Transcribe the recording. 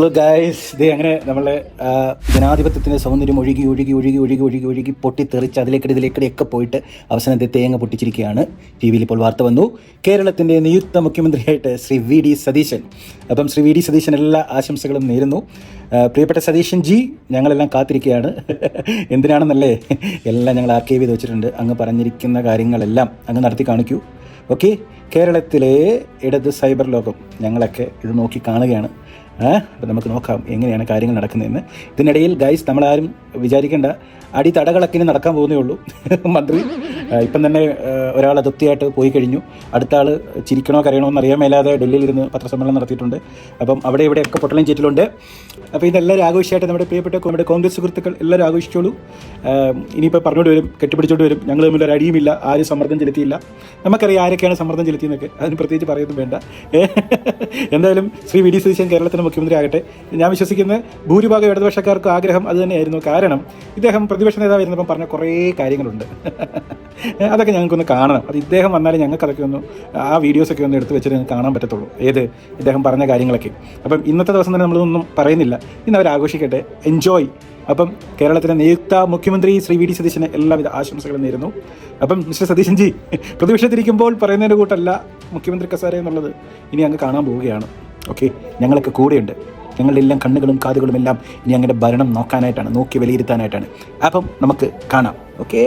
Hello guys, ഇത് അങ്ങനെ നമ്മളെ ജനാധിപത്യത്തിൻ്റെ സൗന്ദര്യം ഒഴുകി ഒഴുകി ഒഴുകി ഒഴുകി ഒഴുകി ഒഴുകി പൊട്ടിത്തെറിച്ച് ഇതിലേക്കിടെയൊക്കെ പോയിട്ട് അവസാനത്തെ തേങ്ങ പൊട്ടിച്ചിരിക്കുകയാണ്. ടി വിയിൽ ഇപ്പോൾ വാർത്ത വന്നു, കേരളത്തിൻ്റെ നിയുക്ത മുഖ്യമന്ത്രിയായിട്ട് ശ്രീ വി ഡി സതീശൻ. അപ്പം ശ്രീ വി ഡി സതീശൻ എല്ലാ ആശംസകളും നേരുന്നു. പ്രിയപ്പെട്ട സതീശൻ ജി, ഞങ്ങളെല്ലാം കാത്തിരിക്കുകയാണ്. എന്തിനാണെന്നല്ലേ, എല്ലാം ഞങ്ങൾ ആർക്കൈവ് ചെയ്ത് വെച്ചിട്ടുണ്ട്. അങ്ങ് പറഞ്ഞിരിക്കുന്ന കാര്യങ്ങളെല്ലാം അങ്ങ് നടത്തി കാണിക്കൂ. ഓക്കെ, കേരളത്തിലെ ഇടത് സൈബർ ലോകം ഞങ്ങളൊക്കെ ഇത് നോക്കി കാണുകയാണ്. അപ്പം നമുക്ക് നോക്കാം എങ്ങനെയാണ് കാര്യങ്ങൾ നടക്കുന്നതെന്ന്. ഇതിനിടയിൽ ഗൈസ്, നമ്മളാരും വിചാരിക്കേണ്ട, അടിത്തടകളൊക്കെ ഇനി നടക്കാൻ പോകുന്നേ ഉള്ളൂ. മന്ത്രി ഇപ്പം തന്നെ ഒരാൾ അതിർത്തിയായിട്ട് പോയി കഴിഞ്ഞു. അടുത്ത ആൾ ചിരിക്കണോ കരയണോ എന്ന് അറിയാൻ മേലാതെ ഡൽഹിയിലിരുന്ന് പത്രസമ്മേളനം നടത്തിയിട്ടുണ്ട്. അപ്പം അവിടെ ഇവിടെയൊക്കെ പൊട്ടലും ചേറ്റിലുണ്ട്. അപ്പോൾ ഇതെല്ലാവരും ആഘോഷമായിട്ട് നമ്മുടെ പ്രിയപ്പെട്ട കോൺഗ്രസ് സുഹൃത്തുക്കൾ എല്ലാവരും ആഘോഷിച്ചോളൂ. ഇനിയിപ്പോൾ പറഞ്ഞുകൊണ്ട് വരും, കെട്ടിപ്പിടിച്ചോണ്ട് വരും, ഞങ്ങൾ തമ്മിൽ ഒരു അടിയുമില്ല, ആരും സമ്മർദ്ദം ചെലുത്തിയില്ല. നമുക്കറിയാം ആരൊക്കെയാണ് സമ്മർദ്ദം ചെലുത്തിയെന്നൊക്കെ, അതിന് പ്രത്യേകിച്ച് പറയുന്നു വേണ്ട. എന്തായാലും ശ്രീ വി ഡി സതീശൻ കേരളത്തിൻ്റെ മുഖ്യമന്ത്രി ആകട്ടെ. ഞാൻ വിശ്വസിക്കുന്ന ഭൂരിഭാഗം ഇടതുപക്ഷക്കാർക്ക് ആഗ്രഹം അത് തന്നെയായിരുന്നു. കാരണം ഇദ്ദേഹം പ്രതിപക്ഷ നേതാവായിരുന്നപ്പം പറഞ്ഞ കുറേ കാര്യങ്ങളുണ്ട്. അതൊക്കെ ഞങ്ങൾക്കൊന്ന് കാണണം. അത് ഇദ്ദേഹം വന്നാലും ഞങ്ങൾക്ക് അതൊക്കെ ഒന്ന് ആ വീഡിയോസൊക്കെ ഒന്ന് എടുത്ത് വെച്ചിട്ട് ഞങ്ങൾക്ക് കാണാൻ പറ്റത്തുള്ളൂ, ഏത് ഇദ്ദേഹം പറഞ്ഞ കാര്യങ്ങളൊക്കെ. അപ്പം ഇന്നത്തെ ദിവസം തന്നെ നമ്മളൊന്നും പറയുന്നില്ല, ഇന്ന് അവർ ആഘോഷിക്കട്ടെ, എൻജോയ്. അപ്പം കേരളത്തിലെ നിയുക്ത മുഖ്യമന്ത്രി ശ്രീ വി ഡി സതീശന് എല്ലാവിധ ആശംസകളും നേരുന്നു. അപ്പം മിസ്റ്റർ സതീശൻ ജി, പ്രതിപക്ഷത്തിരിക്കുമ്പോൾ പറയുന്നതിൻ്റെ കൂട്ടല്ല മുഖ്യമന്ത്രി കസേര എന്നുള്ളത് ഇനി അങ്ങ് കാണാൻ പോവുകയാണ്. ഓക്കെ, ഞങ്ങളൊക്കെ കൂടെയുണ്ട്. ഞങ്ങളുടെ എല്ലാം കണ്ണുകളും കാതുകളും എല്ലാം ഇനി അങ്ങനെ ഭരണം നോക്കാനായിട്ടാണ്, നോക്കി വിലയിരുത്താനായിട്ടാണ്. അപ്പം നമുക്ക് കാണാം. ഓക്കെ.